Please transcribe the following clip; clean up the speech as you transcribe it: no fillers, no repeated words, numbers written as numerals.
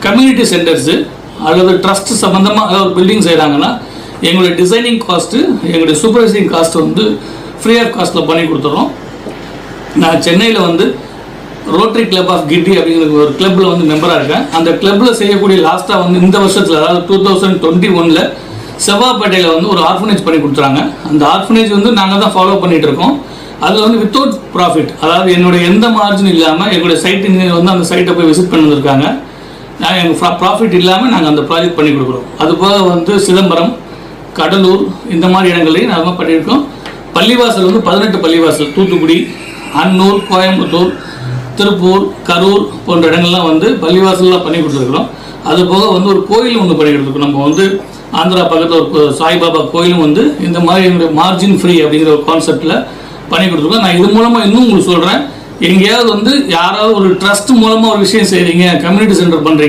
Community centres அல்லது trust சம்மந்தமாக அதாவது பில்டிங் செய்கிறாங்கன்னா எங்களுடைய டிசைனிங் காஸ்ட்டு எங்களுடைய சூப்பர்வைசிங் காஸ்ட்டு வந்து ஃப்ரீ ஆஃப் காஸ்ட்டில் பண்ணி கொடுத்துட்றோம். நான் சென்னையில் வந்து ரோட்டரி கிளப் ஆஃப் கிட்டி அப்படிங்கிற ஒரு கிளப்பில் வந்து மெம்பராக இருக்கேன். அந்த கிளப்பில் செய்யக்கூடிய லாஸ்ட்டாக வந்து இந்த வருஷத்தில் அதாவது 2021 செவ்வாப்பேட்டையில் வந்து ஒரு ஆர்ஃபனேஜ் பண்ணி கொடுத்துறாங்க. அந்த ஆர்ஃபனேஜ் வந்து நாங்கள் தான் ஃபாலோ பண்ணிகிட்டு இருக்கோம். அதில் வந்து வித்தவுட் ப்ராஃபிட், அதாவது என்னுடைய எந்த மார்ஜின் இல்லாமல் எங்களுடைய சைட் இன்ஜினியர் வந்து அந்த சைட்டை போய் விசிட் பண்ணி வந்திருக்காங்க. நாங்கள் எங்கள் ப்ராஃபிட் இல்லாமல் நாங்கள் அந்த ப்ராஜெக்ட் பண்ணி கொடுக்குறோம். அதுபோக வந்து சிதம்பரம், கடலூர் இந்த மாதிரி இடங்களையும் நாங்கள் பண்ணியிருக்கோம். பள்ளிவாசல் வந்து 18 பள்ளிவாசல் தூத்துக்குடி, அன்னூர், கோயம்புத்தூர், திருப்பூர், கரூர் போன்ற இடங்கள்லாம் வந்து பள்ளிவாசல்லாம் பண்ணி கொடுத்துருக்குறோம். அதுபோக வந்து ஒரு கோயில் ஒன்று பண்ணி கொடுத்துருக்கோம். நம்ம வந்து ஆந்திரா பக்கத்தில் ஒரு சாய்பாபா கோயிலும் வந்து இந்த மாதிரி என்னுடைய மார்ஜின் ஃப்ரீ அப்படிங்கிற ஒரு கான்செப்டில் பண்ணி கொடுத்துருக்கோம். நான் இது மூலமாக இன்னும் உங்களுக்கு சொல்கிறேன், எங்கேயாவது வந்து யாராவது ஒரு ட்ரஸ்ட் மூலமாக ஒரு விஷயம் செய்கிறீங்க, கம்யூனிட்டி சென்டர் பண்ணுறீங்க